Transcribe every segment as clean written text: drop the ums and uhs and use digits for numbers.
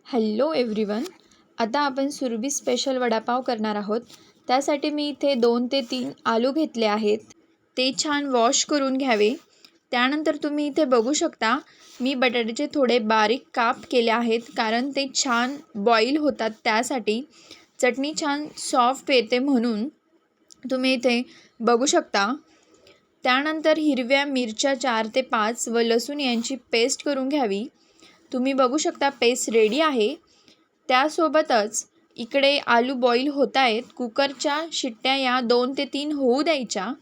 Hello everyone. आता आपण Surabhi special vada pav करणार आहोत. त्यासाठी मी इथे 2 ते 3 आलू घेतले आहेत. ते छान वॉश करून घ्यावे. त्यानंतर तुम्ही इथे बघू शकता मी बटाट्याचे थोडे बारीक काप केले आहेत, कारण ते छान बॉईल होतात त्यासाठी. चटणी छान सॉफ्ट येते म्हणून तुम्ही इथे बघू शकता. त्यानंतर हिरव्या मिरच्या 4 ते 5 व लसूण यांची पेस्ट करून घ्यावी. तुम्ही बघू शकता पेस्ट रेडी आहे. त्यासोबतच इकडे आलू बॉईल होत आहेत. कुकरच्या शिट्ट्या या 2 ते 3 होऊ द्यायच्या.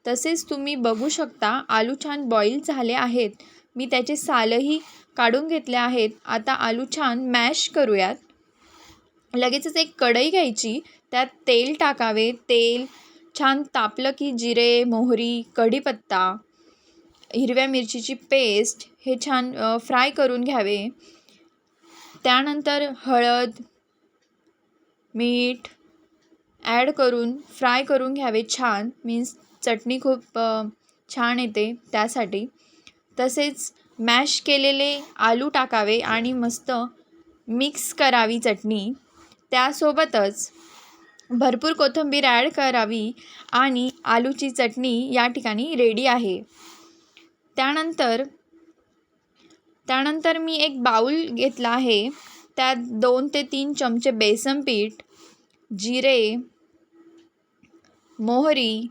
तसेच तुम्ही बघू शकता आलू छान बॉईल झाले आहेत. मी त्याचे सालही काढून घेतले आहेत. आता आलू छान मॅश करूयात. लगेचच एक कढई घ्यायची, त्यात तेल टाकावे. तेल छान तापलं की जिरे, मोहरी, कढीपत्ता, हिरव्या मिरचीची पेस्ट हे छान फ्राय करून घ्यावे. त्यानंतर हळद, मीठ ॲड करून फ्राय करून घ्यावे छान. मीन्स चटणी खूप छान येते त्यासाठी. तसेच मॅश केलेले आलू टाकावे आणि मस्त मिक्स करावी चटणी. त्यासोबतच भरपूर कोथिंबीर ॲड करावी आणि आलूची चटणी या ठिकाणी रेडी आहे. त्यानंतर मी एक बाउल घेतला आहे. त्यात 2 ते 3 चमचे बेसन पीठ, जिरे, मोहरी,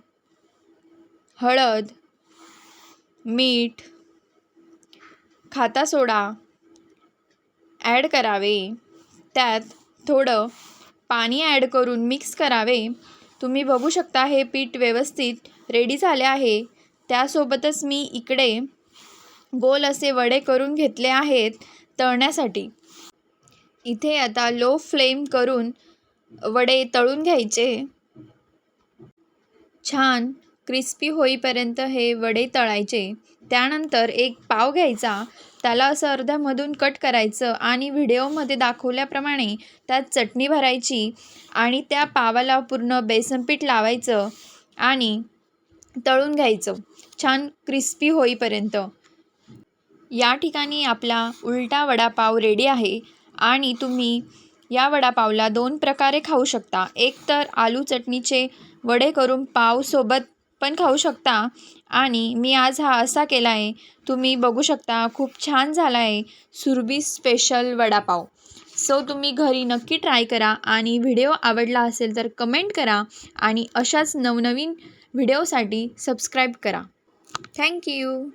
हळद, मीठ, खाता सोडा ॲड करावे. त्यात थोडं पाणी ॲड करून मिक्स करावे. तुम्ही बघू शकता हे पीठ व्यवस्थित रेडी झाले आहे. त्यासोबतच मी इकडे गोल असे वडे करून घेतले आहेत तळण्यासाठी. इथे आता लो फ्लेम करून वडे तळून घ्यायचे. छान क्रिस्पी होईपर्यंत हे वडे तळायचे. त्यानंतर एक पाव घ्यायचा, त्याला असं अर्ध्यामधून कट करायचं आणि व्हिडिओमध्ये दाखवल्याप्रमाणे त्यात चटणी भरायची आणि त्या पावाला पूर्ण बेसन पीठ लावायचं आणि तळून घ्यायचं छान क्रिस्पी होईपर्यंत. या ठिकाणी आपला उलटा वडापाव रेडी आहे आणि तुम्ही या वडापावला 2 प्रकारे खाऊ शकता. एक तर आलू चटणीचे वडे करून पावसोबत पण खाऊ शकता आणि मी आज हा असा केला आहे. तुम्ही बघू शकता खूप छान झाला आहे सुरभी स्पेशल वडापाव. सो तुम्ही घरी नक्की ट्राय करा आणि व्हिडिओ आवडला असेल तर कमेंट करा आणि अशाच नवनवीन व्हिडिओसाठी सबस्क्राईब करा. थँक्यू.